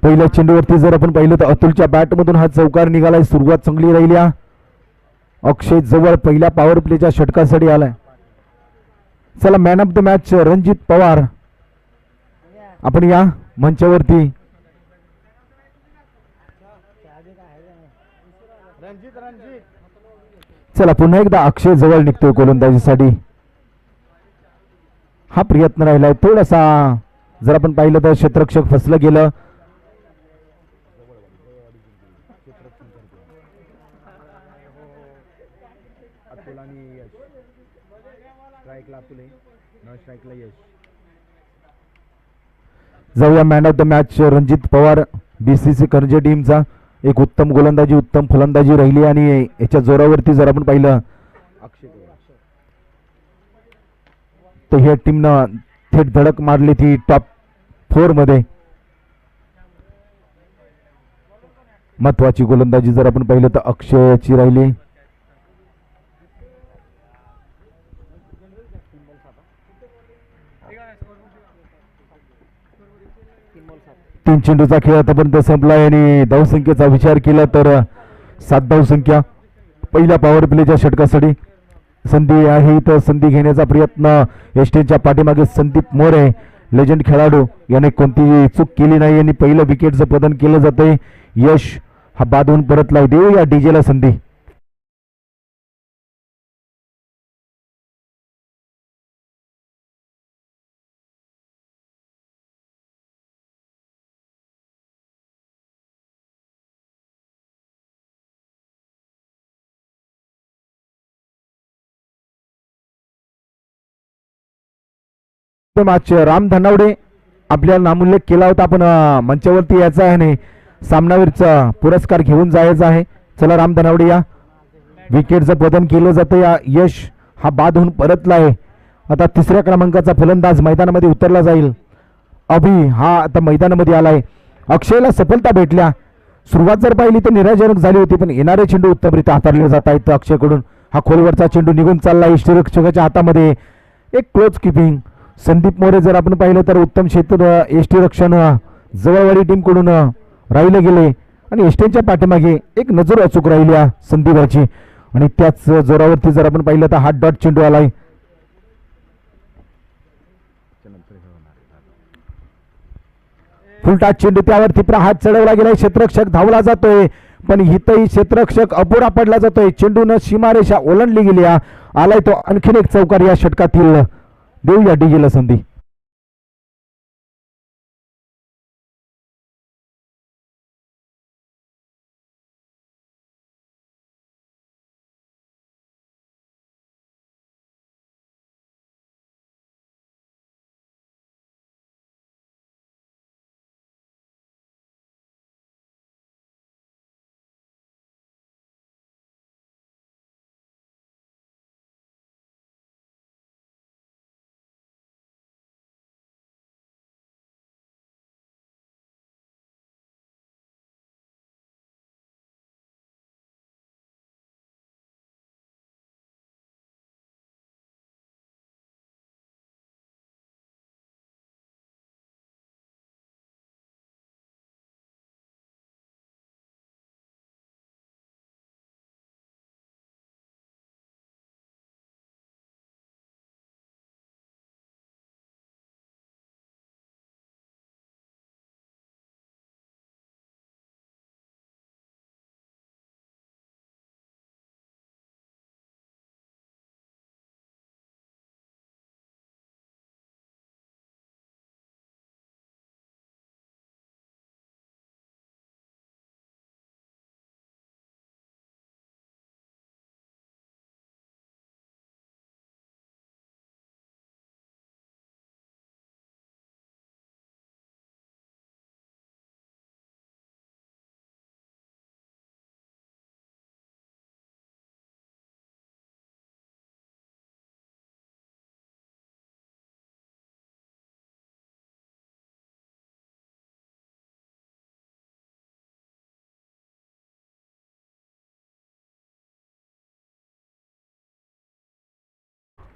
पहिल्या चेंडूवरती जर आपण पाहिलं तर अतुलच्या बॅटमधून हा चौकार निघालाय. सुरुवात चांगली राहिली. अक्षय जवळ पहिल्या पॉवर प्लेच्या षटकासाठी आलाय. चला man of the match Ranjit Pawar आपण या मंचावरती. चला पुन्हा एकदा अक्षय जवळ निघतोय गोलंदाजीसाठी. हा प्रयत्न राहिलाय थोडासा, जर आपण पाहिलं तर क्षेत्ररक्षक फसलं गेलं. जाऊया man of the match Ranjit Pawar. BCC Karanje टीमचा एक उत्तम गोलंदाजी उत्तम फलंदाजी राहिली आणि याच्या जोरावरती जर आपण पाहिलं तर ह्या टीमनं थेट धडक मारली ती टॉप 4 मध्ये. महत्वाची गोलंदाजी जर आपण पाहिलं तर अक्षयची राहिली. तीन चेंडूचा खेळ आतापर्यंत संपलाय आणि धावसंख्येचा विचार केला तर 7 धावसंख्या पहिल्या पॉवर प्लेच्या षटकासाठी. संधी आहे तर संधी घेण्याचा प्रयत्न एसटीच्या पाठीमागे संदीप मोरे लेजंड खेळाडू याने कोणतीही चूक केली नाही आणि पहिलं विकेटचं प्रदान केलं जातंय. यश हा बाद होऊन परतलाय. देऊ या डीजेला संधी. मॅच राम धनावडे आपल्याला नामोल्लेख केला होता. आपण मंचावरती यायचा आहे आणि सामनावीरचा पुरस्कार घेऊन जायचा आहे. चला राम धनावडे या. विकेटचं प्रदान केलं जातं. या यश हा बाद होऊन परतला आहे. आता तिसऱ्या क्रमांकाचा फलंदाज मैदानामध्ये उतरला जाईल. अभि हा आता मैदानामध्ये आलाय. अक्षयला सफलता भेटल्या. सुरुवात जर पाहिली तर निराशाजनक झाली होती पण येणारे चेंडू उत्तमरित्या हाताळले जात आहेत अक्षयकडून. हा खोलवरचा चेंडू निघून चालला. यष्टीरक्षकाच्या हातामध्ये एक क्लोज किपिंग. संदीप मोरे जर आपण पाहिलं तर उत्तम क्षेत्र यष्टीरक्षण जवळवाडी टीमकडून राहिले गेले आणि एसटीच्या पाठीमागे एक नजर अचूक राहिली संदीपची आणि त्याच जोरावरती जर आपण पाहिलं तर हा डॉट चेंडू आलाय. फुलटाच चेंडू त्यावरती हात चढवला गेलाय. क्षेत्ररक्षक धावला जातोय पण इथंही क्षेत्ररक्षक अपुरा पडला जातोय. चेंडून सीमारेषा ओलांडली गेली. आलाय तो आणखीन एक चौकार या षटकातील. देऊया डीजेला संधी.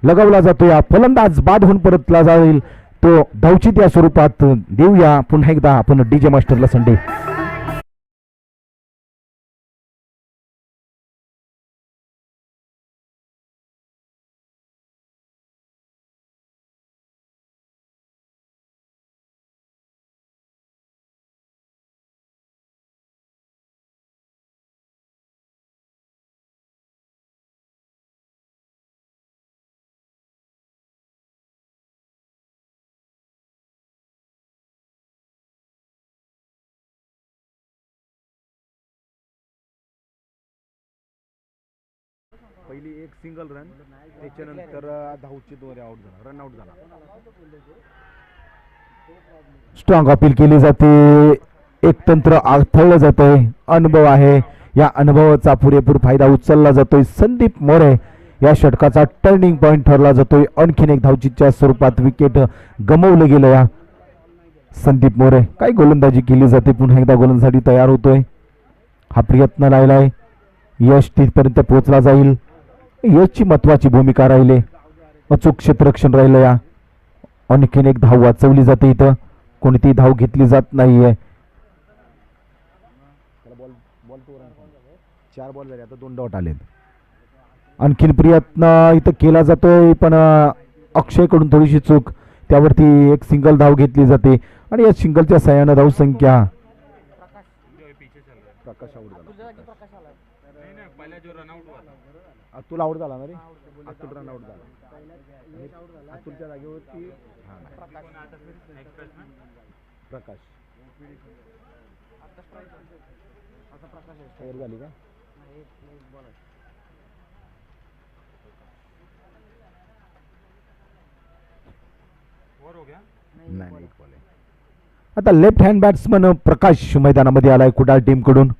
लगावला जातो. या फलंदाज बाद होऊन परतला जाईल. तो धावचित या स्वरूपात देऊया पुन्हा एकदा आपण डीजे मास्टरला संडे. पहिली एक सिंगल रन त्याच्यानंतर धावची दोन आउट झाला, रन आउट झाला. स्ट्रॉंग अपील केली जाते, एक तंत्र आखळलं जातंय, अनुभव आहे, या अनुभवाचा पुरेपूर फायदा उचलला जातोय. संदीप मोरे या षटकाचा टर्निंग पॉइंट ठरला जातोय. आणखीन एक धावचीच्या स्वरूपात विकेट गमावलं गेलं. या संदीप मोरे काय गोलंदाजी केली जाते, पुन्हा एकदा गोलंदाजीसाठी तयार होतोय. हा प्रयत्न राहिलाय, यश तिथपर्यंत पोहोचला जाईल. यशची महत्वाची भूमिका राहिली, अचूक क्षेत्ररक्षण राहिलं. या आणखीन एक धाव वाचवली जाते, इथं कोणती धाव घेतली जात नाहीये. 4 बॉल झाले, आता 2 डॉट आलेत. आणखीन प्रयत्न इथं केला जातोय, पण अक्षयकडून थोडीशी चूक, त्यावरती एक सिंगल धाव घेतली जाते आणि या सिंगलच्या सहाय्यानं धाव संख्या अतुल आउट झाला ना रे, अतुल रन आउट झाला. अतुलच्या जागेवरती प्रकाश झाली का? नाही, आता लेफ्ट हँड बॅट्समन प्रकाश मैदानामध्ये आलाय कुडाळ टीम कडून.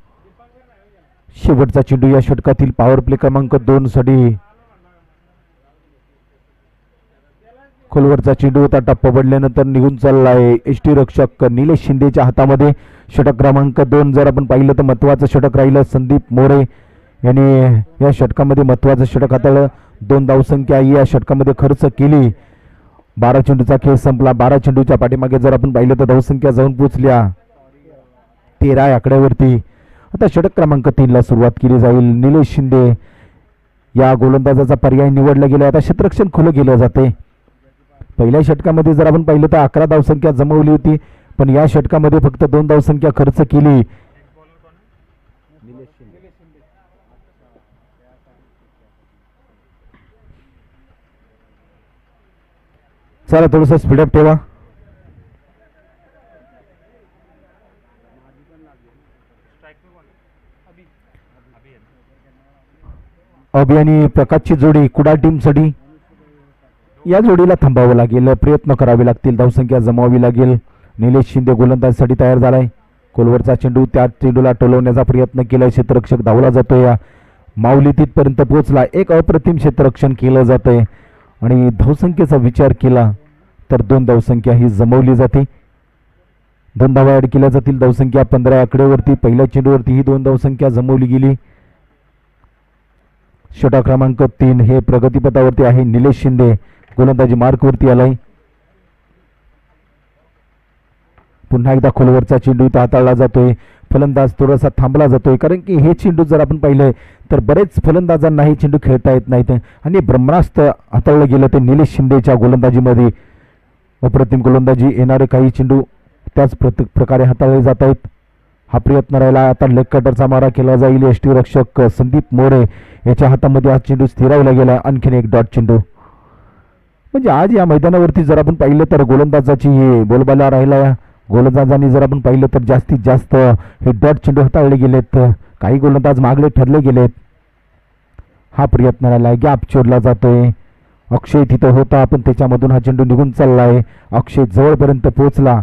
शेवटचा चेंडू या षटकातील पॉवर प्ले क्रमांक 2 साठी. खोलवरचा चेंडू होता, टप्पा पडल्यानंतर निघून चाललाय. एसटी रक्षक निलेश शिंदेच्या हातामध्ये षटक क्रमांक 2. जर आपण पाहिलं तर महत्वाचं षटक राहिलं. संदीप मोरे यांनी या षटकामध्ये महत्वाचं षटक हाताळलं. 2 धावसंख्या या षटकामध्ये खर्च केली. 12 चेंडूचा खेळ संपला. 12 चेंडूच्या पाठीमागे जर आपण पाहिलं तर धावसंख्या जाऊन पोहोचल्या 13 आकड्यावरती. आता षटक क्रमांक 3 ला सुरुवात केली जाईल. निलेश शिंदे या गोलंदाजाचा पर्याय निवडला गेला. आता क्षेत्ररक्षण खुलं केलं जाते. पहिल्या षटकामध्ये जर आपण पाहिलं तर 11 धावसंख्या जमवली होती, पण या षटकामध्ये फक्त 2 धावसंख्या खर्च केली. चला थोडस स्पीडअप ठेवा. अभि आणि प्रकाशची जोडी कुडाळ टीम साठी. या जोडीला थांबावं लागेल, प्रयत्न करावे लागतील, धावसंख्या जमावावी लागेल. निलेश शिंदे गोलंदाजीसाठी तयार झालाय. कोलवरचा चेंडू त्या चेंडूला टोलवण्याचा प्रयत्न केलाय. क्षेत्ररक्षक धावला जातोय. या माऊली तिथपर्यंत पोहोचला. एक अप्रतिम क्षेत्ररक्षण केलं जातंय आणि धावसंख्येचा विचार केला तर 2 धावसंख्या ही जमवली जाते. 2 धावा ऍड केल्या जातील. धावसंख्या 15 आकड्यावरती. पहिल्या चेंडूवरती ही 2 धावसंख्या जमवली गेली. षटक क्रमांक 3 हे प्रगतीपथावरती आहे. निलेश शिंदे गोलंदाजी मार्कवरती आलाय. पुन्हा एकदा खोलवरचा चेंडू इथं हाताळला जातोय. फलंदाज थोडासा थांबला जातोय, कारण की हे चेंडू जर आपण पाहिलं तर बरेच फलंदाजांना हे चेंडू खेळता येत नाहीत आणि ब्रह्मास्त्र हाताळलं गेलं ते निलेश शिंदेच्या गोलंदाजीमध्ये. अप्रतिम गोलंदाजी, येणारे काही चेंडू त्याच प्रकारे हाताळले जात आहेत. हा प्रयत्न राहिला. आता लेग कटरचा मारा केला जाईल. एसटी रक्षक संदीप मोरे याच्या हातामध्ये हा चेंडू स्थिरावला गेला. आणखीन एक डॉट चेंडू. म्हणजे आज या मैदानावरती जर आपण पाहिलं तर गोलंदाजाची बोलबाला राहिला. गोलंदाजांनी जर आपण पाहिलं तर जास्तीत जास्त हे डॉट चेंडू हाताळले गेलेत. काही गोलंदाज मागले ठरले गेलेत. हा प्रयत्न राहिला. गॅप चोरला जातोय. अक्षय तिथं होता, पण त्याच्यामधून हा चेंडू निघून चाललाय. अक्षय जवळपर्यंत पोहोचला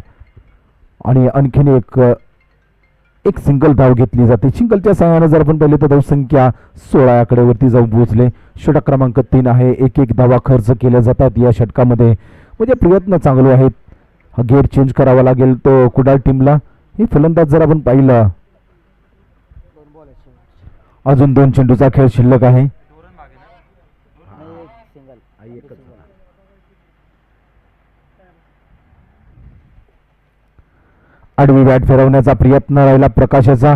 आणि आणखीन एक सिंगल धाव घेतली जाते. सिंगलच्या सहाय्याने जर आपण पाहिलं तर धावसंख्या 16 आकड्यावरती जाऊन पोहोचले. षटक क्रमांक 3 आहे. एक धावा खर्च केल्या जातात या षटकामध्ये. म्हणजे प्रयत्न चांगले आहेत. हा गेअर चेंज करावा लागेल तो कुडाळ टीमला. हे फलंदाज जर आपण पाहिलं अजून 2 चेंडूचा खेळ शिल्लक आहे. आडवी बॅट फिरवण्याचा प्रयत्न राहिला प्रकाशाचा,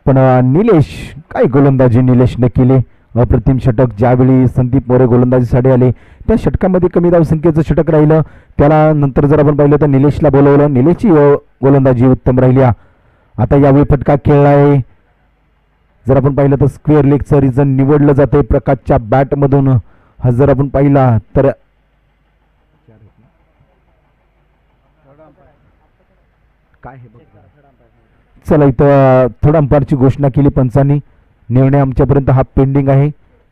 पण निलेश काय गोलंदाजी निलेशने केली. अप्रतिम षटक. ज्यावेळी संदीप मोरे गोलंदाजीसाठी आले त्या षटकामध्ये कमी धावसंख्येचं षटक राहिलं. त्याला नंतर जर आपण पाहिलं तर निलेशला बोलवलं. निलेशची गोलंदाजी उत्तम राहिली. आता यावेळी फटका खेळलाय. जर आपण पाहिलं तर स्क्वेअर लेगचं रिझन निवडलं जाते प्रकाशच्या बॅटमधून. हा जर आपण पाहिला तर काय चला इथं थर्ड अंपायरची घोषणा केली पंचांनी. निर्णय आमच्यापर्यंत हा पेंडिंग आहे.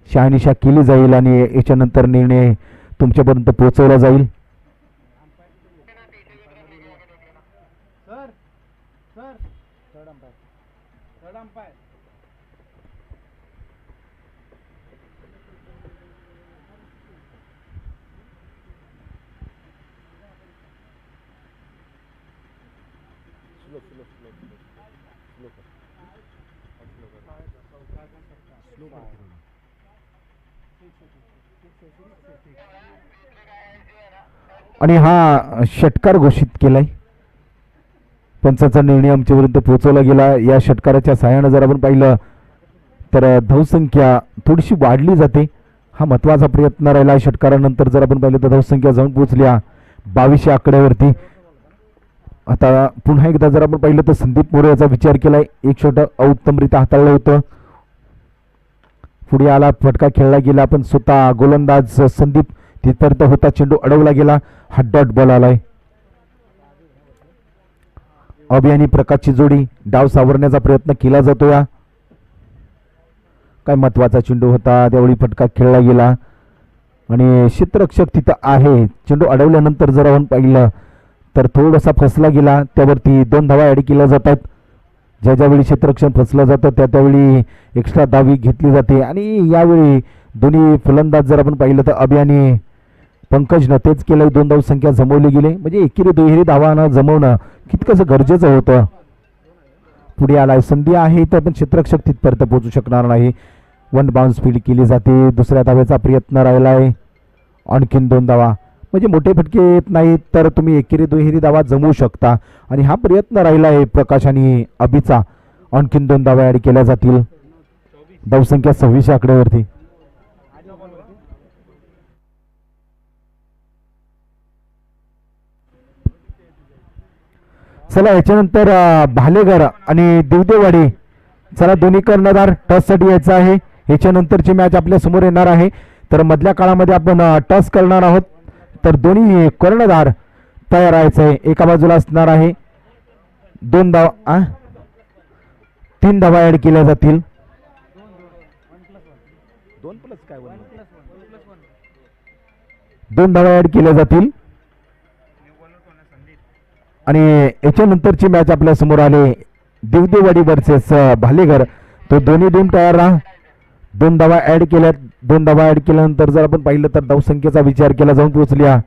शहानिशा केली जाईल आणि याच्यानंतर निर्णय तुमच्यापर्यंत पोहोचवला जाईल. आणि हा षटकार घोषित केलाय. पंचाचा निर्णय आमच्यापर्यंत पोहोचवला गेला. या षटकाराच्या सहाय्यानं जर आपण पाहिलं तर धावसंख्या थोडीशी वाढली जाते. हा महत्वाचा प्रयत्न राहिला. षटकारानंतर जर आपण पाहिलं तर धावसंख्या जाऊन पोहोचल्या 2200 आकड्यावरती. आता पुन्हा एकदा जर आपण पाहिलं तर संदीप मोरे याचा विचार केलाय. एक षटक उत्तमरित्या हाताळलं होतं. पुढे आला, फटका खेळला गेला, पण स्वतः गोलंदाज संदीप तिथपर्यंत होता. चेंडू अडवला गेला. हा डॉट बॉल आलाय. अभि आणि प्रकाशची जोडी डाव सावरण्याचा प्रयत्न केला जातो. या काय महत्वाचा चेंडू होता. त्यावेळी फटका खेळला गेला आणि क्षेत्ररक्षक तिथं आहे. चेंडू अडवल्यानंतर जर आपण पाहिलं तर थोडासा फसला गेला. त्यावरती 2 धावा ॲड केल्या जातात. ज्यावेळी क्षेत्ररक्षण फसलं जातं त्यावेळी एक्स्ट्रा धावी घेतली जाते. आणि यावेळी दोन्ही फलंदाज जर आपण पाहिलं तर अभि आणि पंकजनं तेच केलं. 2 धावसंख्या जमवली गेली. म्हणजे एकेरी दुहेरी धावांना जमवणं कितकंसं गरजेचं होतं. पुढे आलाय. संधी आहे तर पण क्षेत्ररक्षक तिथपर्यंत पोहोचू शकणार नाही. 1 बाउन्स फील्ड केली जाते. दुसऱ्या धावेचा प्रयत्न राहिलाय. आणखीन 2 धावा. म्हणजे मोठे फटके येत नाहीत तर तुम्ही एकेरी दुहेरी धावा जमवू शकता. आणि हा प्रयत्न राहिला आहे प्रकाश आणि अभिचा. आणखीन 2 धावा ॲड केल्या जातील. धावसंख्या 2600 आकड्यावरती. चला याच्यानंतर भालेघर आणि दिवदेवाडी. चला दोन्ही कर्णधार टॉस साठी यायचं आहे. याच्यानंतरची मॅच आपल्या समोर येणार आहे. तर मधल्या काळामध्ये आपण टॉस करणार आहोत. तर दोन्ही कर्णधार तयार राहायचं आहे. एका बाजूला असणार आहे 2 धावा 3 धावा ऍड केल्या जातील. 2 धावा ऍड केल्या जातील. आणि याच्यानंतरची मॅच आपल्या समोर आले दिवदेवाडी वर्सेस भालेघर. तो दोन्ही तयार राहा. 2 धावा ऍड केल्या. 2 धावा ऍड केल्यानंतर जर आपण पाहिलं तर धावसंख्येचा विचार केला जाऊन पोहोचल्या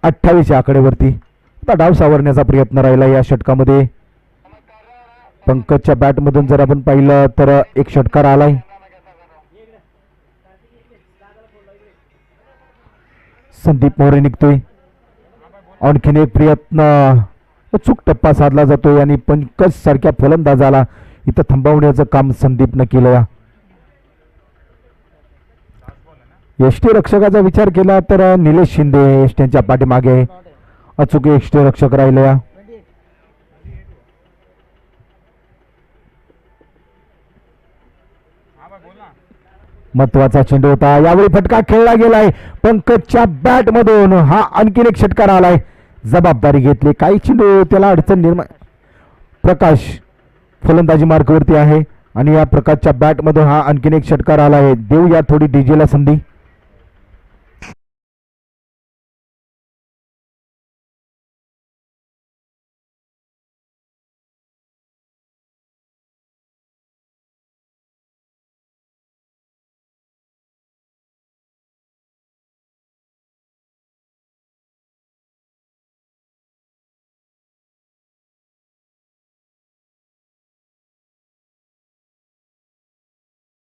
28 आकड्यावरती. आता डाव सावरण्याचा प्रयत्न राहिला या षटकामध्ये. पंकजच्या बॅटमधून जर आपण पाहिलं तर एक षटकार आलाय. संदीप मोरे निघतोय. आणखीन एक प्रयत्न. चूक टप्पा साधला जातोय आणि पंकज सारख्या फलंदाजाला इथं थांबवण्याचं काम संदीपनं केलं. यष्टी रक्षकाचा विचार केला तर निलेश शिंदे यष्ट्यांच्या पाठीमागे अचूक यष्टी रक्षक राहिले. महत्वाचा चेंडू होता. यावेळी फटका खेळला गेलाय. पंकजच्या बॅट मधून हा आणखीन एक षटकार आलाय. जबाबदारी घेतली. काही चेंडू त्याला अडचण निर्माण. प्रकाश फलंदाजी मार्कवरती आहे आणि या प्रकाशच्या बॅट मधून हा आणखीन एक षटकार आलाय. देऊया थोडी डीजेला संधी.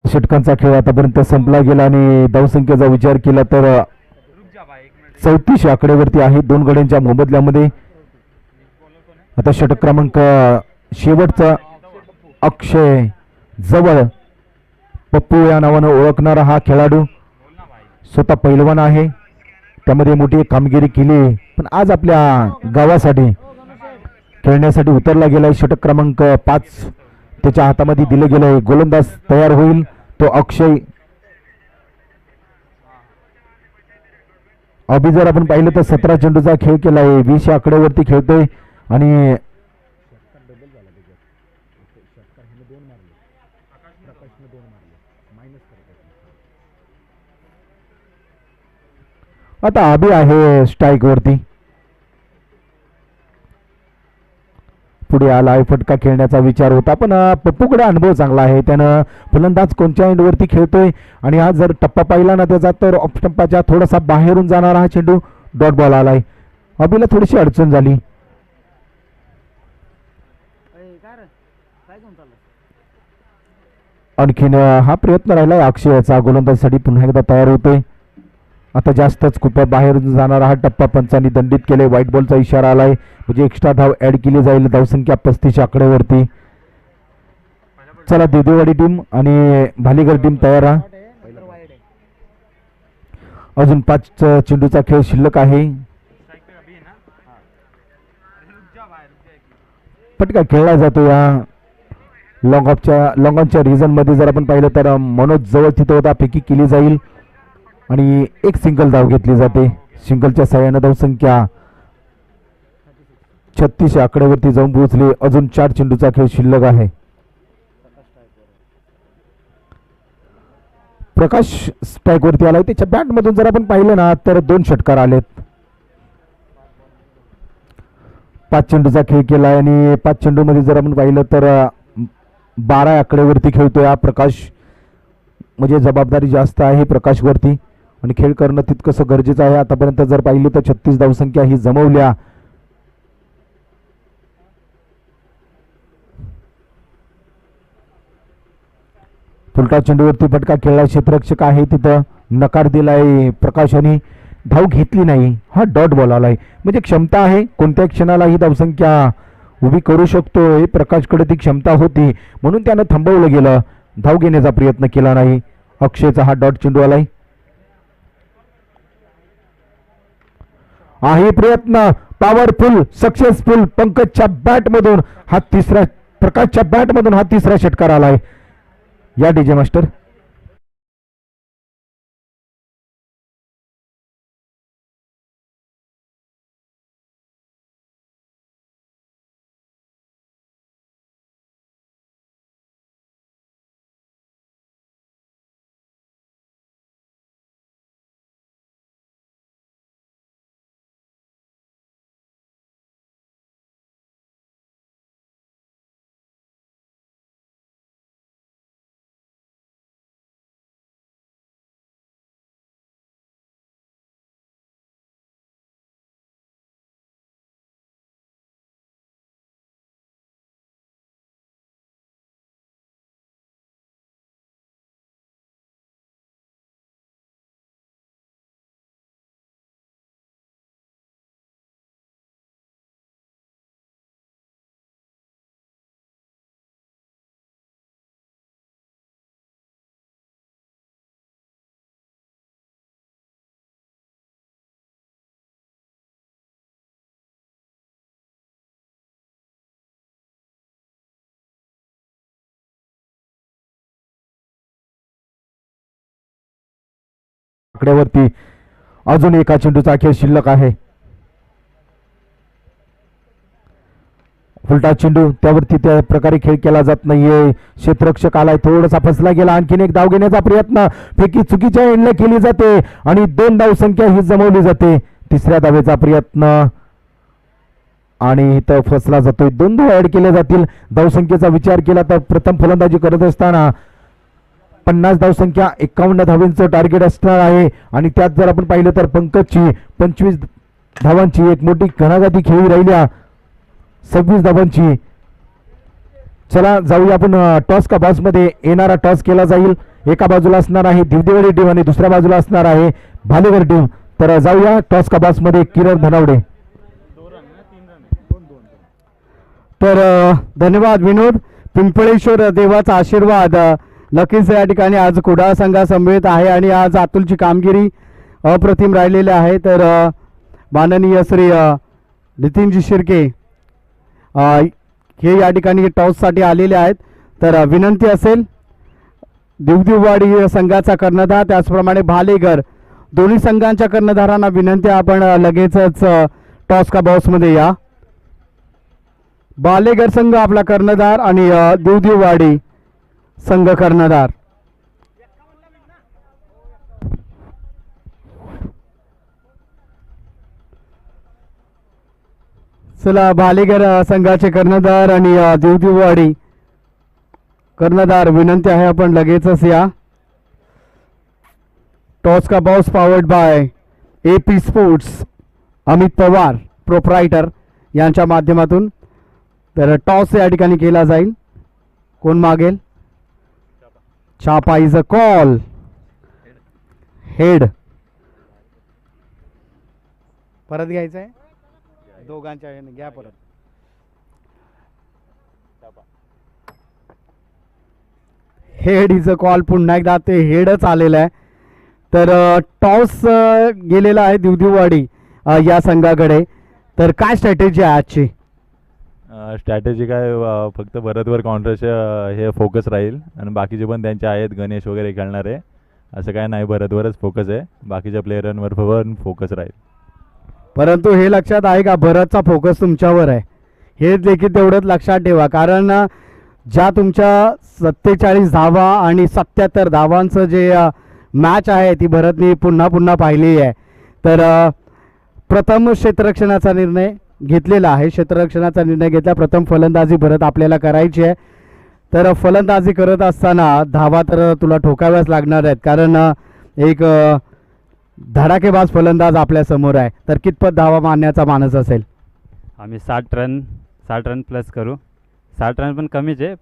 षटकांचा खेळ आतापर्यंत संपला गेला आणि धावसंख्येचा विचार केला तर 34 आकड्यावरती आहे 2 गड्यांच्या मोबदल्यामध्ये. आता षटक क्रमांक शेवटचा अक्षय जवळ पप्पू या नावानं ओळखणारा हा खेळाडू स्वतः पैलवान आहे. त्यामध्ये मोठी कामगिरी केली पण आज आपल्या गावासाठी खेळण्यासाठी उतरला गेलाय. षटक क्रमांक 5 त्याच्या हातामध्ये दिलं गेलंय. गोलंदाज तयार होईल तो अक्षय. अभि जर आपण पाहिलं तर 17 चेंडूचा खेळ केलाय. 20 या आकड्यावरती खेळतोय आणि आता अभि आहे स्ट्राईक वरती. पुढे आलाय. फटका खेळण्याचा विचार होता पण पप्पूकडे अनुभव चांगला आहे. त्यानं फलंदाज कोणत्या एंडवरती खेळतोय आणि आज जर टप्पा पाहिला ना त्याचा तर ऑफ स्टंपाच्या थोडासा बाहेरून जाणारा हा चेंडू डॉट बॉल आलाय. अभिला थोडीशी अडचण झाली. आणखीन हा प्रयत्न राहिलाय अक्षयाचा. गोलंदाजीसाठी पुन्हा एकदा तयार होतोय. आता जास्तच खूप बाहेर जाणारा हा टप्पा पंचांनी दंडित केले. व्हाईट बॉलचा इशारा आलाय म्हणजे एक्स्ट्रा धाव ऍड केली जाईल. धावसंख्या 35 आकड्यावरती. चला देदेवाडी टीम आणि भालीगर टीम तयार राहा. अजून 5 चेंडूचा खेळ शिल्लक आहे. फटका खेळला जातो या लॉंग ऑनच्या रिझन मध्ये. जर आपण पाहिलं तर मनोज जवळ तिथं होता. फेकी केली जाईल आणि एक सिंगल धाव घेतली जाते. सिंगलच्या सहाय्याने धावसंख्या 36 आकड्यावरती जाऊन पोहोचली. अजून 4 चेंडूचा खेळ शिल्लक आहे. प्रकाश स्ट्राईक वरती आलाय. त्याच्या बॅट मधून जर आपण पाहिलं ना तर 2 षटकार आलेत. 5 चेंडूचा खेळ केलाय आणि 5 चेंडू मध्ये जर आपण पाहिलं तर 12 आकड्यावरती खेळतोय हा प्रकाश. म्हणजे जबाबदारी जास्त आहे प्रकाश वरती आणि खेळ करणं तितकंसं गरजेचं आहे. आतापर्यंत जर पाहिलं तर 36 धावसंख्या ही जमवल्या. फुलटा चेंडूवरती फटका खेळला. क्षेत्ररक्षक आहे तिथं नकार दिलाय प्रकाशाने. धाव घेतली नाही. हा डॉट बॉल आलाय. म्हणजे क्षमता आहे कोणत्या क्षणाला ही धावसंख्या उभी करू शकतो. प्रकाशकडे ती क्षमता होती म्हणून त्यानं थांबवलं गेलं. धाव घेण्याचा प्रयत्न केला नाही. अक्षयचा हा डॉट चेंडू आलाय. आहे प्रयत्न पॉवरफुल सक्सेसफुल. पंकजच्या बॅट मधून हा तिसरा प्रकाशच्या बॅट मधून हा तिसरा षटकार आलाय. या डीजे मास्टर. आकड्यावरती अजून एका चेंडूचा खेळ शिल्लक आहे. उलटा चेंडू त्यावरती त्या प्रकारे खेळ केला जात नाहीये. क्षेत्ररक्षक आलाय. थोडासा फसला गेला. आणखीन एक धाव घेण्याचा प्रयत्न. फेकी चुकीच्या एंडला केली जाते आणि 2 धाव संख्या ही जमवली जाते. तिसऱ्या धावेचा प्रयत्न आणि इथं फसला जातोय. 2 धाव ऍड केल्या जातील. धावसंख्येचा विचार केला तर प्रथम फलंदाजी करत असताना 50 धावसंख्या 51 धावांचं टार्गेट असणार आहे आणि त्यात जर आपण पाहिलं तर पंकजची 25 धावांची एक मोठी घणाघाती खेळी राहिल्या. 26 धावांची. चला जाऊया आपण टॉस का बॉस मध्ये. येणारा टॉस केला जाईल. एका बाजूला असणार आहे दिवदेवाडी टीम आणि दुसऱ्या बाजूला असणार आहे भालेगर टीम. तर जाऊया टॉस का बॉस मध्ये. किरण धनावडे तर धन्यवाद विनोद. पिंपळेश्वर देवाचा आशीर्वाद नक्कीच या ठिकाणी आज कुडाळ संघासमवेत आहे आणि आज अतुलची कामगिरी अप्रतिम राहिलेली आहे. तर माननीय श्री नितीनजी शिर्के हे या ठिकाणी टॉससाठी आलेले आहेत. तर विनंती असेल दिवदिववाडी संघाचा कर्णधार त्याचप्रमाणे भालेगर दोन्ही संघांच्या कर्णधारांना विनंती आपण लगेचच टॉस का बॉक्समध्ये या. बालेगर संघ आपला कर्णधार आणि दिवदिववाडी संघ कर्णधार. चला बालेगर संघाचे कर्णधार आणि दिवदिववाडी कर्णधार विनंती आहे आपण लगेचच या. टॉस का box powered by AP sports Amit Pawar proprietor यांच्या माध्यमातून. तर टॉस या ठिकाणी केला जाईल. कोण मागेल? छापा इज अ कॉल. हेड परत घ्यायचं आहे दोघांच्या घ्या परत. Head is a call. पुन्हा एकदा ते हेडच आलेलं आहे. तर टॉस गेलेला आहे दिवदिववाडी या संघाकडे. तर काय स्ट्रॅटेजी आहे आजची? स्ट्रॅटेजी काय फक्त भरतवर काउंटरचे हे फोकस राहील आणि बाकीचे पण त्यांचे आहेत गणेश वगैरे खेळणारे. असं काय नाही, भरतवरच फोकस आहे. बाकीच्या प्लेयरांवर पण फोकस राहील. परंतु हे लक्षात आहे का भरतचा फोकस तुमच्यावर आहे हे देखील तेवढंच लक्षात ठेवा. कारण ज्या तुमच्या 47 धावा आणि 77 धावांचं जे मॅच आहे ती भरतनी पुन्हा पुन्हा पाहिली आहे. तर प्रथम क्षेत्ररक्षणाचा निर्णय घेतलेला आहे. क्षेत्ररक्षणाचा निर्णय घेतला. प्रथम फलंदाजी भरत आपल्याला करायची आहे. तर फलंदाजी करत असताना धावा तर तुला ठोकाव्याच लागणार आहेत कारण एक धडाकेबाज फलंदाज आपल्या समोर आहे. तर कितपत धावा मारण्याचा मानस असेल? आम्ही 60 रन प्लस करू. 60 रन पण कमीच आहे.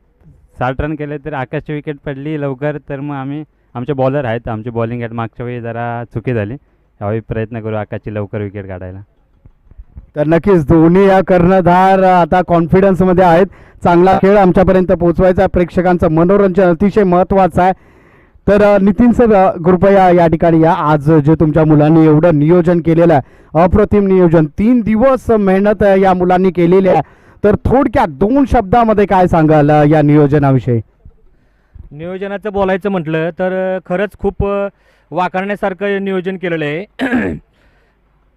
60 रन केले तर आकाशची विकेट पडली लवकर तर मग आम्ही आमचे बॉलर आहेत आमची बॉलिंग आहेत मागच्या वेळी जरा चुकी झाली. यावेळी प्रयत्न करू आकाशची लवकर विकेट काढायला. तर नक्कीच दोन्ही या कर्णधार आता कॉन्फिडन्समध्ये आहेत. चांगला खेळ आमच्यापर्यंत पोहोचवायचा. प्रेक्षकांचं मनोरंजन अतिशय महत्त्वाचं आहे. तर नितीन सर कृपया या ठिकाणी या. आज जे तुमच्या मुलांनी एवढं नियोजन केलेलं आहे अप्रतिम नियोजन 3 दिवस मेहनत या मुलांनी केलेली आहे. तर थोडक्यात 2 शब्दामध्ये काय सांगाल या नियोजनाविषयी? नियोजनाचं बोलायचं म्हटलं तर खरंच खूप वाखाणण्यासारखं नियोजन केलेलं आहे.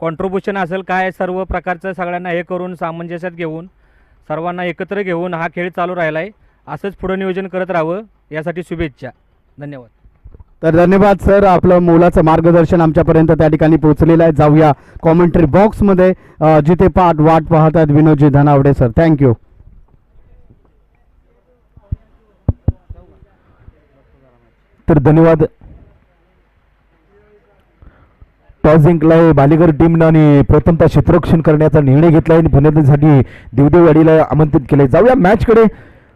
कॉन्ट्रीब्युशन असेल काय सर्व प्रकारचं सगळ्यांना हे करून सामंजस्यात घेऊन सर्वांना एकत्र घेऊन हा खेळ चालू राहिला आहे. असंच पुढं नियोजन करत राहावं यासाठी शुभेच्छा. धन्यवाद. तर धन्यवाद सर. आपलं मुलाचं मार्गदर्शन आमच्यापर्यंत त्या ठिकाणी पोहोचलेलं आहे. जाऊया कॉमेंट्री बॉक्समध्ये जिथे वाट पाहत आहेत विनोदजी धनावडे सर. थँक्यू. तर धन्यवाद. टॉस जिंकलाय बालेगर टीमनं आणि प्रथमतः क्षेत्ररक्षण करण्याचा निर्णय घेतलाय आणि फलंदाजीसाठी दिवदिववाडीला आमंत्रित केले. जाऊया मॅचकडे.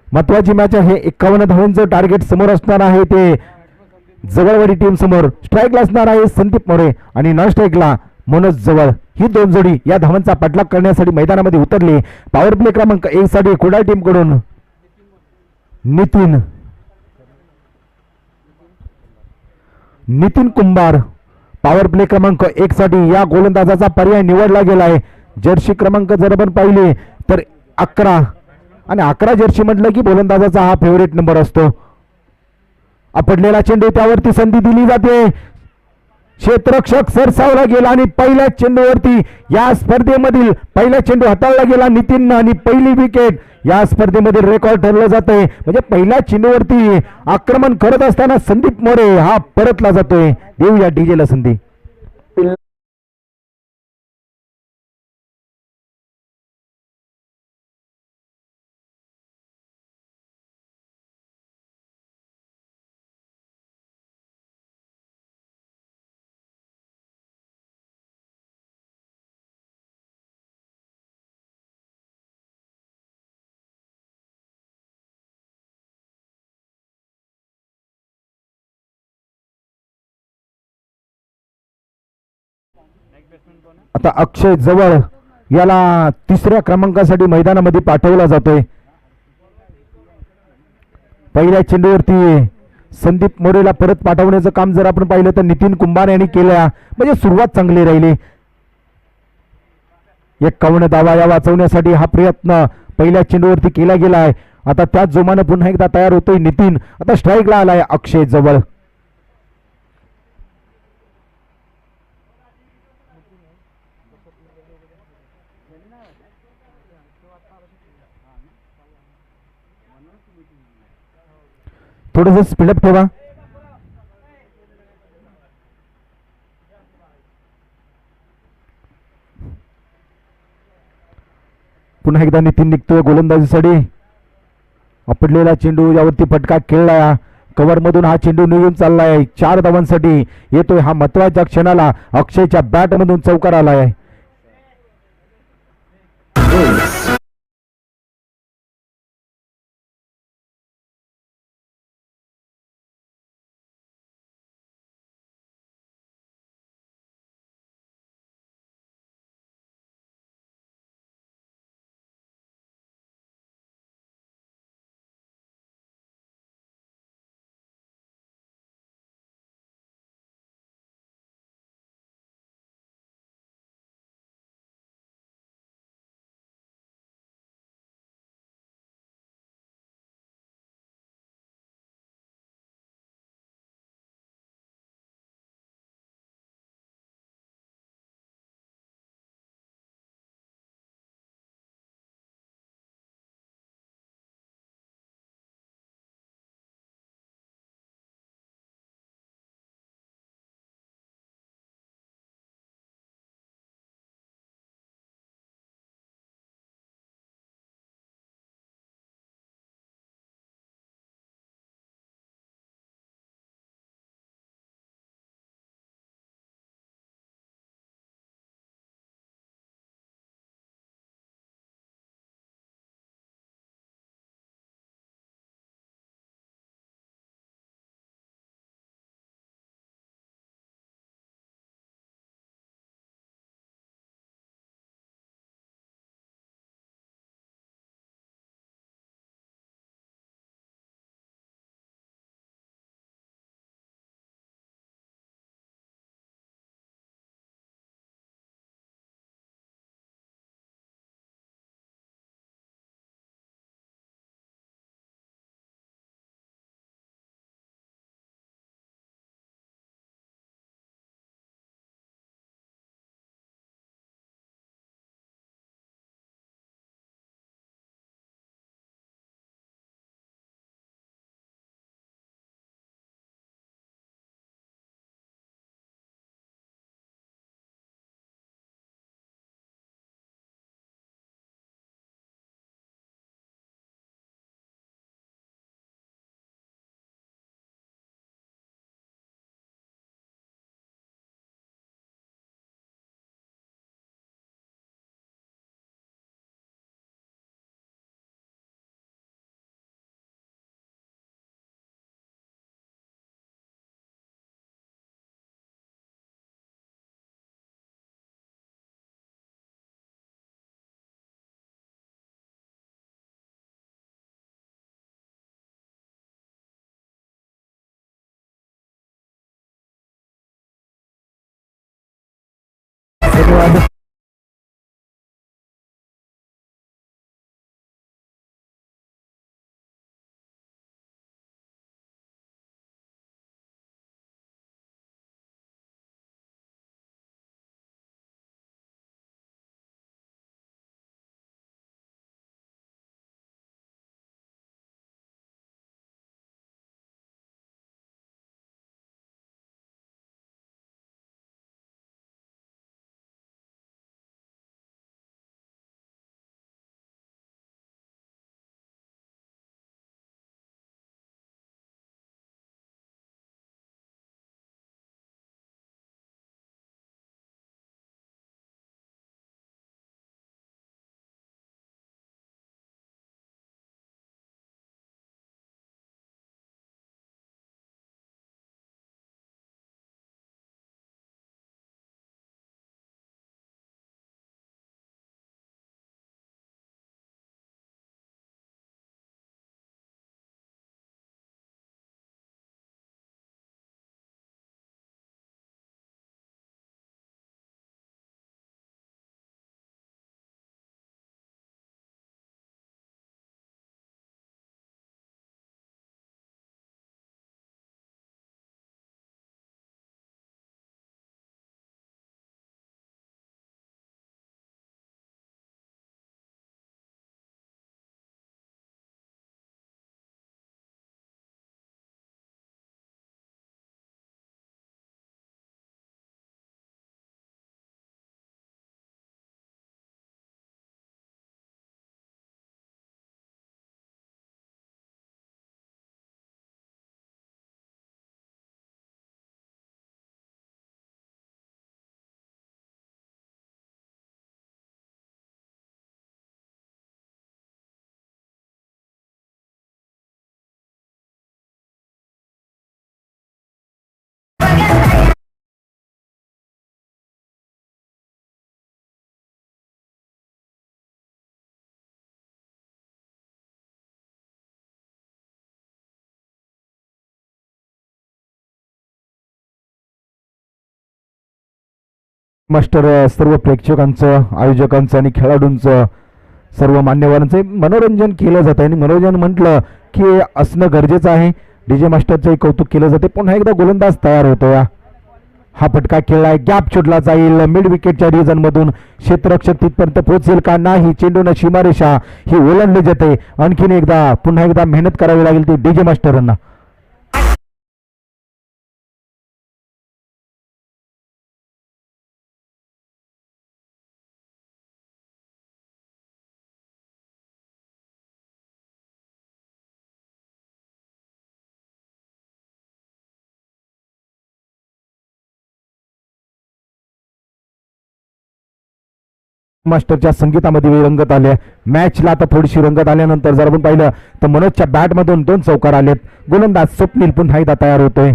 महत्वाची मॅच आहे. 51 धावांचं टार्गेट समोर असणार आहे ते जवळवाडी टीम समोर. स्ट्राईकला असणार आहे संदीप मोरे आणि नॉन स्ट्राईकला मनोज जवळ. ही दोन जोडी या धावांचा पाठलाग करण्यासाठी मैदानामध्ये उतरली. पॉवर प्ले क्रमांक 1 साठी कुडाळ टीम कडून नितीन कुंभार पॉवर प्ले क्रमांक 1 साठी या गोलंदाजाचा पर्याय निवडला गेला आहे. जर्सी क्रमांक जर आपण पाहिले तर 11 आणि 11 जर्सी म्हटलं की गोलंदाजाचा हा फेवरेट नंबर असतो. आपडलेला चेंडू त्यावरती संधी दिली जाते. क्षेत्ररक्षक सरसावला गेला आणि पहिल्या चेंडूवरती या स्पर्धेमधील पहिला चेंडू हाताळला गेला नितीन आणि पहिली विकेट या स्पर्धेमध्ये रेकॉर्ड ठरलं जातंय. म्हणजे पहिल्या चेंडूवरती आक्रमण करत असताना संदीप मोरे हा परतला जातोय. देऊया डीजेला संधी. आता अक्षय जवळ याला तिसऱ्या क्रमांकासाठी मैदानामध्ये पाठवला जातोय. पहिल्या चेंडूवरती संदीप मोरेला परत पाठवण्याचं काम जर आपण पाहिलं तर नितीन कुंभार यांनी केलं, म्हणजे सुरुवात चांगली राहिली. 51 धावा या वाचवण्यासाठी हा प्रयत्न पहिल्या चेंडूवरती केला गेला आहे. आता त्याच जोमानं पुन्हा एकदा तयार होतोय नितीन. आता स्ट्राईकला आलाय अक्षय जवळ. थोडंसं स्पीडअप ठेवा. पुन्हा एकदा नितीन निघतोय गोलंदाजीसाठी. आपटलेला चेंडू यावरती फटका खेळला. कव्हर मधून हा चेंडू निघून चाललाय. 4 धावांसाठी येतोय. हा महत्वाच्या क्षणाला अक्षयच्या बॅट मधून चौकार आलाय. धन्यवाद. मास्टर सर्व प्रेक्षकांचं, आयोजकांचं आणि खेळाडूंचं, सर्व मान्यवरांचं मनोरंजन केलं जातं आणि मनोरंजन म्हटलं की असणं गरजेचं आहे. डीजे मास्टरचंही कौतुक केलं जाते. पुन्हा एकदा गोलंदाज तयार होतो. हा फटका खेळलाय, गॅप छुटला जाईल मिड विकेटच्या रिजन मधून. क्षेत्ररक्षक तिथपर्यंत पोहोचेल का नाही. चेंडून सीमारेषा ही ओलांडली जाते. आणखीन एकदा पुन्हा एकदा मेहनत करावी लागेल ती डीजे मास्टरांना. मास्टरच्या संगीतामध्ये रंगत आले. मॅचला आता थोडीशी रंगत आल्यानंतर जर आपण पाहिलं तर मनोजच्या बॅट मधून 2 चौकार आलेत. गोलंदाज स्वप्नील पुन्हा एकदा तयार होतोय.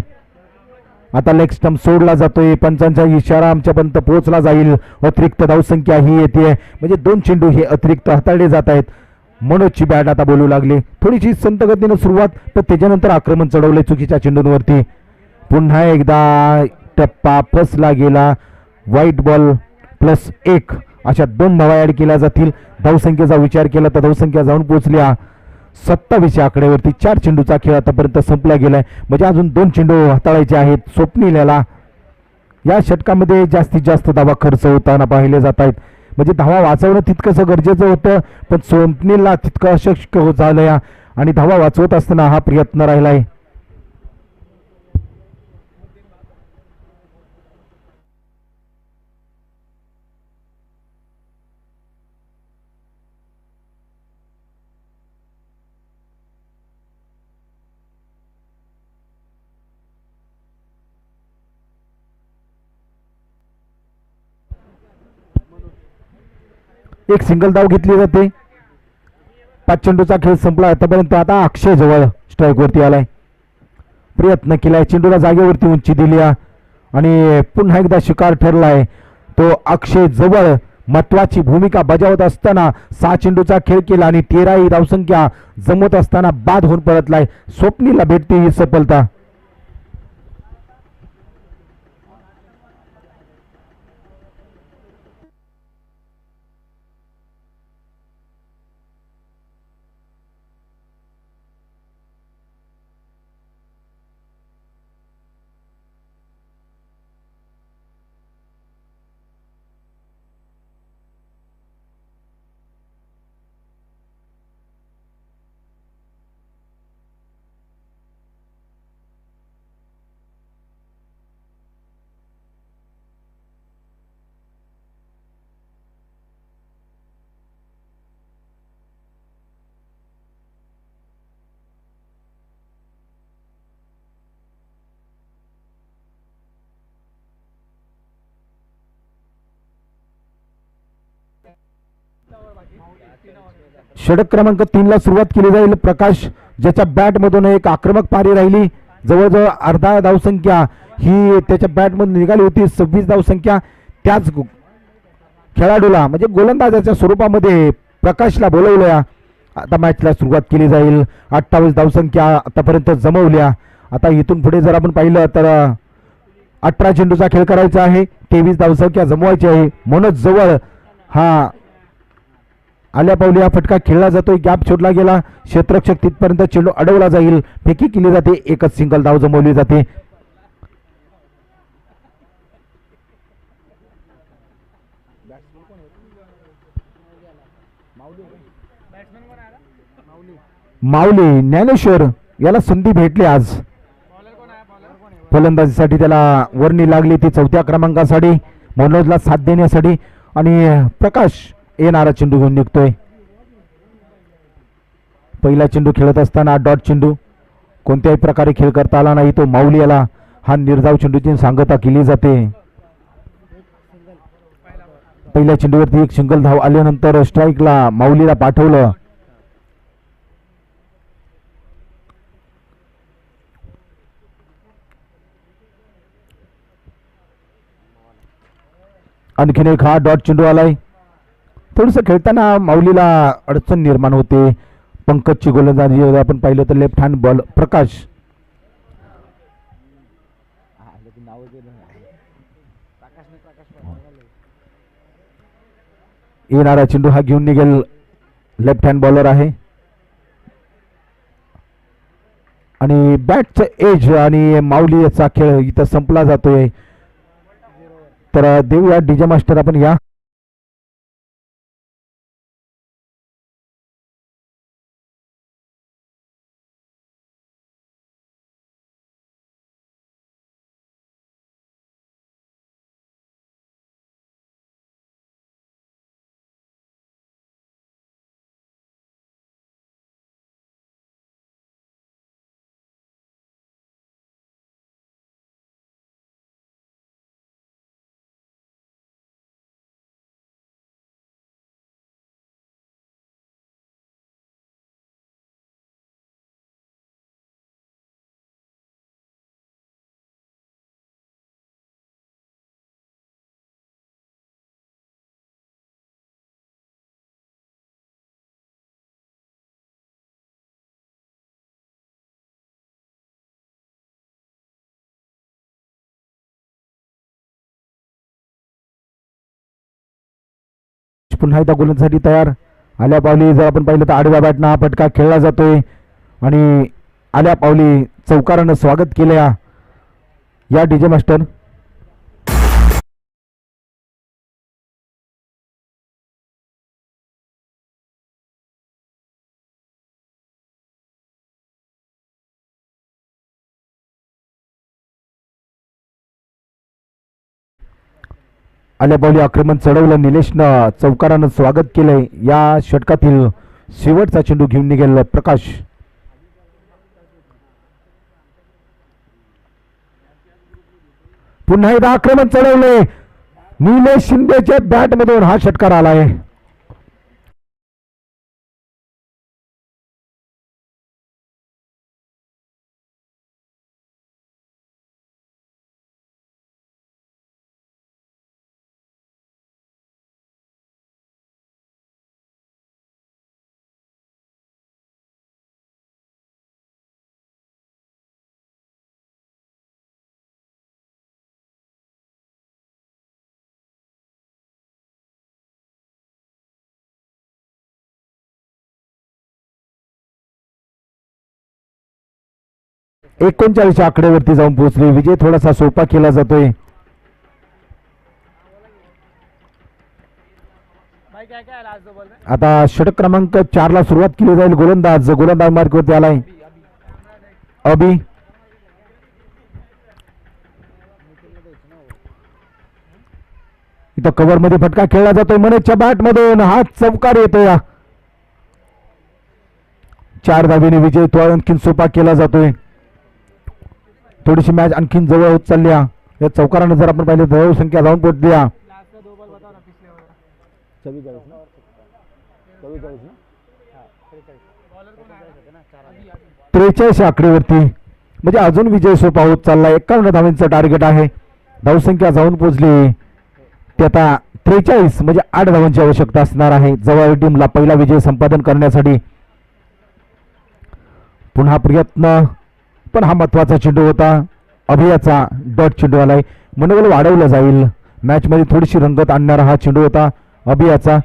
आता लेग स्टंप सोडला जातोय. पंचांचा इशारा आमच्यापर्यंत पोहोचला जाईल. अतिरिक्त धावसंख्या ही येते, म्हणजे 2 चेंडू हे अतिरिक्त हाताळले जात आहेत. मनोजची बॅट आता बोलू लागली. थोडीशी संत गतीनं सुरुवात, पण त्याच्यानंतर आक्रमण चढवलंय चुकीच्या चेंडूंवरती. पुन्हा एकदा टप्पा फसला गेला. व्हाईट बॉल +1 अशा 2 धावा ऍड केल्या जातील. धावसंख्येचा विचार केला तर धावसंख्या जाऊन पोहोचल्या 27 आकड्यावरती. 4 चेंडूचा खेळ आतापर्यंत संपला गेलाय, म्हणजे अजून 2 चेंडू हाताळायचे आहेत. स्वप्नील याला या षटकामध्ये जास्तीत जास्त धावा खर्च होताना पाहिले जात आहेत. म्हणजे धावा वाचवणं तितकंसं गरजेचं होतं, पण स्वप्नीलला तितकं अशक्य होत झालंय आणि धावा वाचवत असताना हा प्रयत्न राहिलाय. एक सिंगल धाव घेतली जाते. 5 चेंडूचा खेळ संपला आतापर्यंत. आता अक्षय जवळ स्ट्राईक वरती आलाय. प्रयत्न केलाय, चेंडूला जागेवरती उंची दिली आणि पुन्हा एकदा शिकार ठरलाय. तो अक्षय जवळ महत्वाची भूमिका बजावत असताना 6 चेंडूचा खेळ केला आणि 13 ही धावसंख्या जमवत असताना बाद होऊन परतलाय. स्वप्नीलला भेटते ही सफलता. षटक क्रमांक 3 ला सुरुवात केली जाईल. प्रकाश ज्याच्या बॅट मधून एक आक्रमक पारी राहिली. जवळजवळ अर्धा धावसंख्या ही त्याच्या बॅट मधून निघाली होती. 26 धावसंख्या त्याच खेळाडूला म्हणजे गोलंदाजाच्या स्वरूपामध्ये प्रकाशला बोलवल्या. आता मॅचला सुरुवात केली जाईल. 28 धावसंख्या आतापर्यंत जमवल्या. आता इथून पुढे जर आपण पाहिलं तर 18 चेंडूचा खेळ करायचा आहे. 23 धावसंख्या जमवायची आहे. मनोज जवळ हा आल्या पावली हा फटका खेळला जातोय. गॅप छोडला गेला. क्षेत्ररक्षक तिथपर्यंत चेंडू अडवला जाईल. फेकी केली जाते. एकच सिंगल धाव जमवली जाते. माऊली ज्ञानेश्वर याला संधी भेटली आज. फलंदाजीसाठी त्याला वर्णी लागली ती 4थ्या क्रमांकासाठी मनोजला साथ देण्यासाठी. आणि प्रकाश येणारा चेंडू घेऊन निघतोय. पहिला चेंडू खेळत असताना डॉट चेंडू कोणत्याही प्रकारे खेळ करता आला नाही. तो माऊली याला हा निर्धाव चेंडूची सांगता केली जाते. पहिल्या चेंडूवरती एक सिंगल धाव आल्यानंतर स्ट्राईकला माऊलीला पाठवलं. आणखीन एक हा डॉट चेंडू आलाय. थोडंसं खेळताना माऊलीला अडचण निर्माण होते. पंकजची गोलंदाजी आपण पाहिलं तर लेफ्ट हँड बॉल. प्रकाश येणारा चेंडू हा घेऊन निघेल. लेफ्ट हँड बॉलर आहे आणि बॅटचं एज आणि माऊली याचा खेळ इथं संपला जातोय. तर देऊया डीजे मास्टर आपण या. पुन्हा एकदा गोलंदाजीसाठी तयार. आल्या पावली जर आपण पाहिलं तर आडव्या बॅटनं हा फटका खेळला जातोय आणि आल्या पावली चौकारानं स्वागत केलं या डीजे मास्टर. आल्या पावली आक्रमण चढवलं. निलेशनं चौकारानं स्वागत केलंय. या षटकातील शेवटचा चेंडू घेऊन निघेल प्रकाश. पुन्हा एकदा आक्रमण चढवलंय. निलेश शिंदेच्या बॅट मधून हा षटकार आलाय. एकोणचाळीस आकड्यावरती जाऊन पोहोचले. विजय थोडासा सोपा केला जातोय. आता षटक क्रमांक 4 ला सुरुवात केली जाईल. गोलंदाज मार्कवरती आलाय अभि. इथं कव्हर मध्ये फटका खेळला जातोय. मनोजच्या बॅट मधून हा चौकार येतोय. 4 धावेने विजय तो आणखीन सोपा केला जातोय. थोडीशी मॅच आणखीन जवळ होत चालली. या चौकारानं जर आपण पाहिलं धाव संख्या जाऊन पोहोचली 43 आकडेवरती. म्हणजे अजून विजय सोपा होत चालला. 51 धावांचं टार्गेट आहे. धावसंख्या जाऊन पोहोचली ते आता 43. म्हणजे 8 धावांची आवश्यकता असणार आहे जवळ टीमला पहिला विजय संपादन करण्यासाठी. पुन्हा प्रयत्न, पण हा महत्वाचा चेंडू होता. अभियाचा डॉट चेंडू आलाय. मनोबल वाढवलं जाईल. मॅच मध्ये थोडीशी रंगत आणणारा हा चेंडू होता अभियाचा.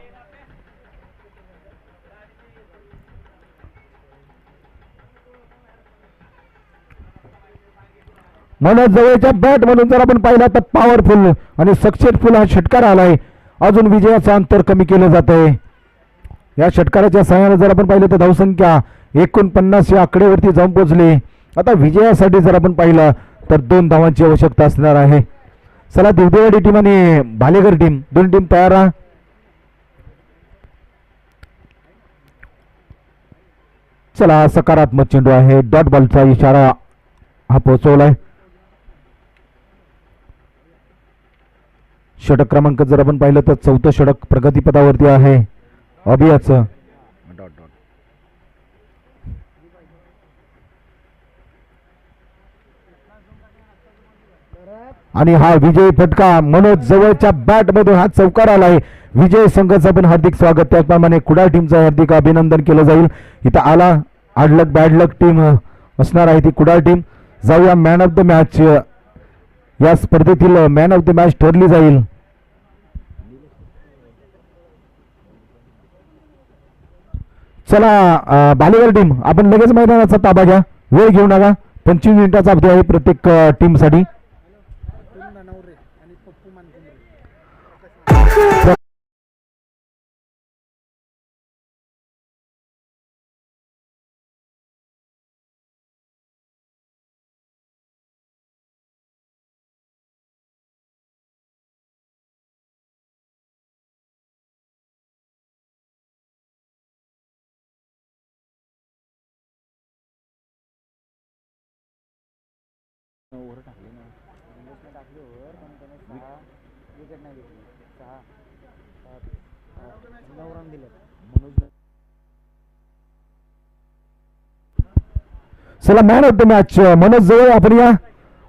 मनोज जवळच्या बॅट म्हणून जर आपण पाहिला तर पॉवरफुल आणि सक्सेसफुल हा षटकार आलाय. अजून विजयाचं अंतर कमी केलं जात आहे. या षटकाराच्या सहाय्याने जर आपण पाहिलं तर धावसंख्या 49 या आकडेवरती जाऊन पोहोचली. आता विजयासाठी जर आपण पाहिलं तर 2 धावांची आवश्यकता असणार आहे. चला देवदेवाडी टीम आणि भालेकर टीम दोन टीम तयार आहे. चला सकारात्मक चेंडू आहे. डॉट बॉलचा इशारा हा पोहोचवलाय. षटक क्रमांक जर आपण पाहिलं तर 4थं षटक प्रगतीपथावरती आहे अभियाचं. आणि हा विजय फटका मनोज जवळच्या बॅट मधून हा चौकार आलाय. विजय संघाचं पण हार्दिक स्वागत. त्याचप्रमाणे कुडाळ टीमचं हार्दिक अभिनंदन केलं जाईल. इथं आला हार्डलक बॅडलक टीम असणार आहे ती कुडाळ टीम. जाऊया मॅन ऑफ द मॅच. या स्पर्धेतील मॅन ऑफ द मॅच ठरली जाईल. चला बालेवाडी टीम आपण लगेच मैदानाचा ताबा घ्या, वेळ घेऊ नका. 25 मिनिटाचा अवधी आहे प्रत्येक टीमसाठी. चला man of the match Manoj जवळ आपण या.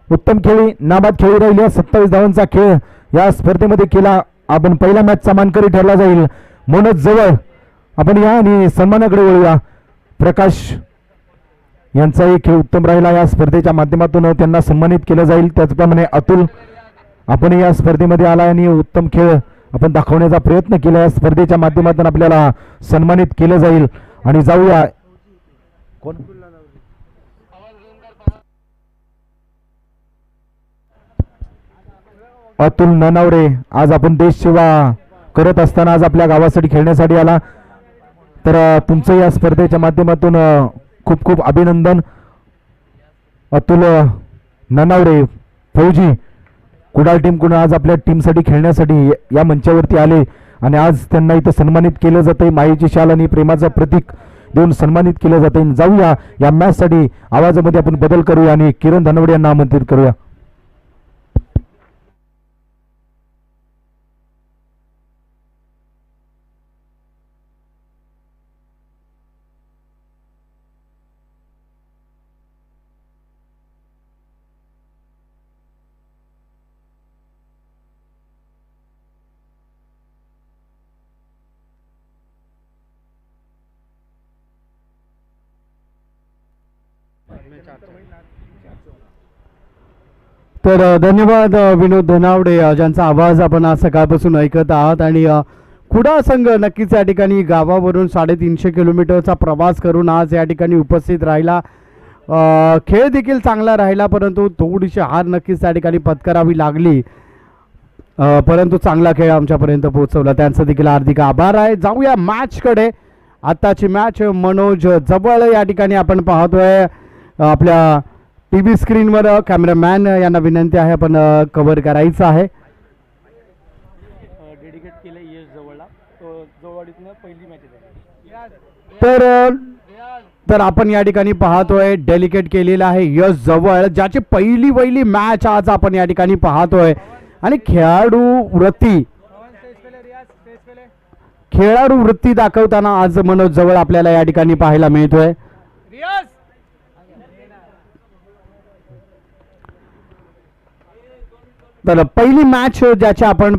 उत्तम खेळी, नाबाद खेळी राहिली. 27 धावांचा खेळ या स्पर्धेमध्ये केला. आपण पहिल्या मॅचचा मानकरी ठरला जाईल मनोज जवळ. आपण या आणि सन्मानाकडे वळूया. प्रकाश यांचाही खेळ उत्तम राहिला. या स्पर्धेच्या माध्यमातून त्यांना सन्मानित केलं जाईल. त्याचप्रमाणे अतुल आपण या स्पर्धेमध्ये आला आणि उत्तम खेळ आपण दाखवण्याचा प्रयत्न केला. या स्पर्धेच्या माध्यमातून आपल्याला सन्मानित केलं जाईल. आणि जाऊया कोण अतुल ननावडे. आज आपण देश सेवा करत असताना आज आपल्या गावासाठी खेळण्यासाठी आला. तर तुमचं या स्पर्धेच्या माध्यमातून खूप खूप अभिनंदन. अतुल ननावडे फौजी कुडाळ टीमकडून आज आपल्या टीमसाठी खेळण्यासाठी या मंचावरती आले आणि आज त्यांना इथं सन्मानित केलं जातंय. मायेची शाल आणि प्रेमाचं प्रतीक देऊन सन्मानित केलं जातंय. जाऊया या मॅचसाठी आवाजामध्ये आपण बदल करूया आणि किरण धनवडे यांना आमंत्रित करूया. तर धन्यवाद विनोद धनावडे ज्यांचा आवाज आपण आज सकाळपासून ऐकत आहात. आणि कुडाळ संघ नक्कीच या ठिकाणी गावावरून 350 किलोमीटरचा प्रवास करून आज या ठिकाणी उपस्थित राहिला. खेळ देखील चांगला राहिला, परंतु थोडीशी हार नक्कीच त्या ठिकाणी पत्करावी लागली. परंतु चांगला खेळ आमच्यापर्यंत पोहोचवला, त्यांचं देखील हार्दिक आभार आहे. जाऊया मॅचकडे. आत्ताची मॅच मनोज जवळ या ठिकाणी आपण पाहतोय आपल्या टीव्ही स्क्रीनवर. कॅमेरामॅन यांना विनंती आहे आपण कव्हर करायचं आहे. डेडिकेट केलं यश जवळला, जवळवाडीतनं पहिली मॅच तर आपण या ठिकाणी पाहतोय डेलिकेट केलेलं आहे यश जवळ, ज्याची पहिली मॅच आज आपण या ठिकाणी पाहतोय. आणि खेळाडू वृत्ती दाखवताना आज मनोज जवळ आपल्याला या ठिकाणी पाहायला मिळतोय. तर पहिली मॅच ज्याची आपण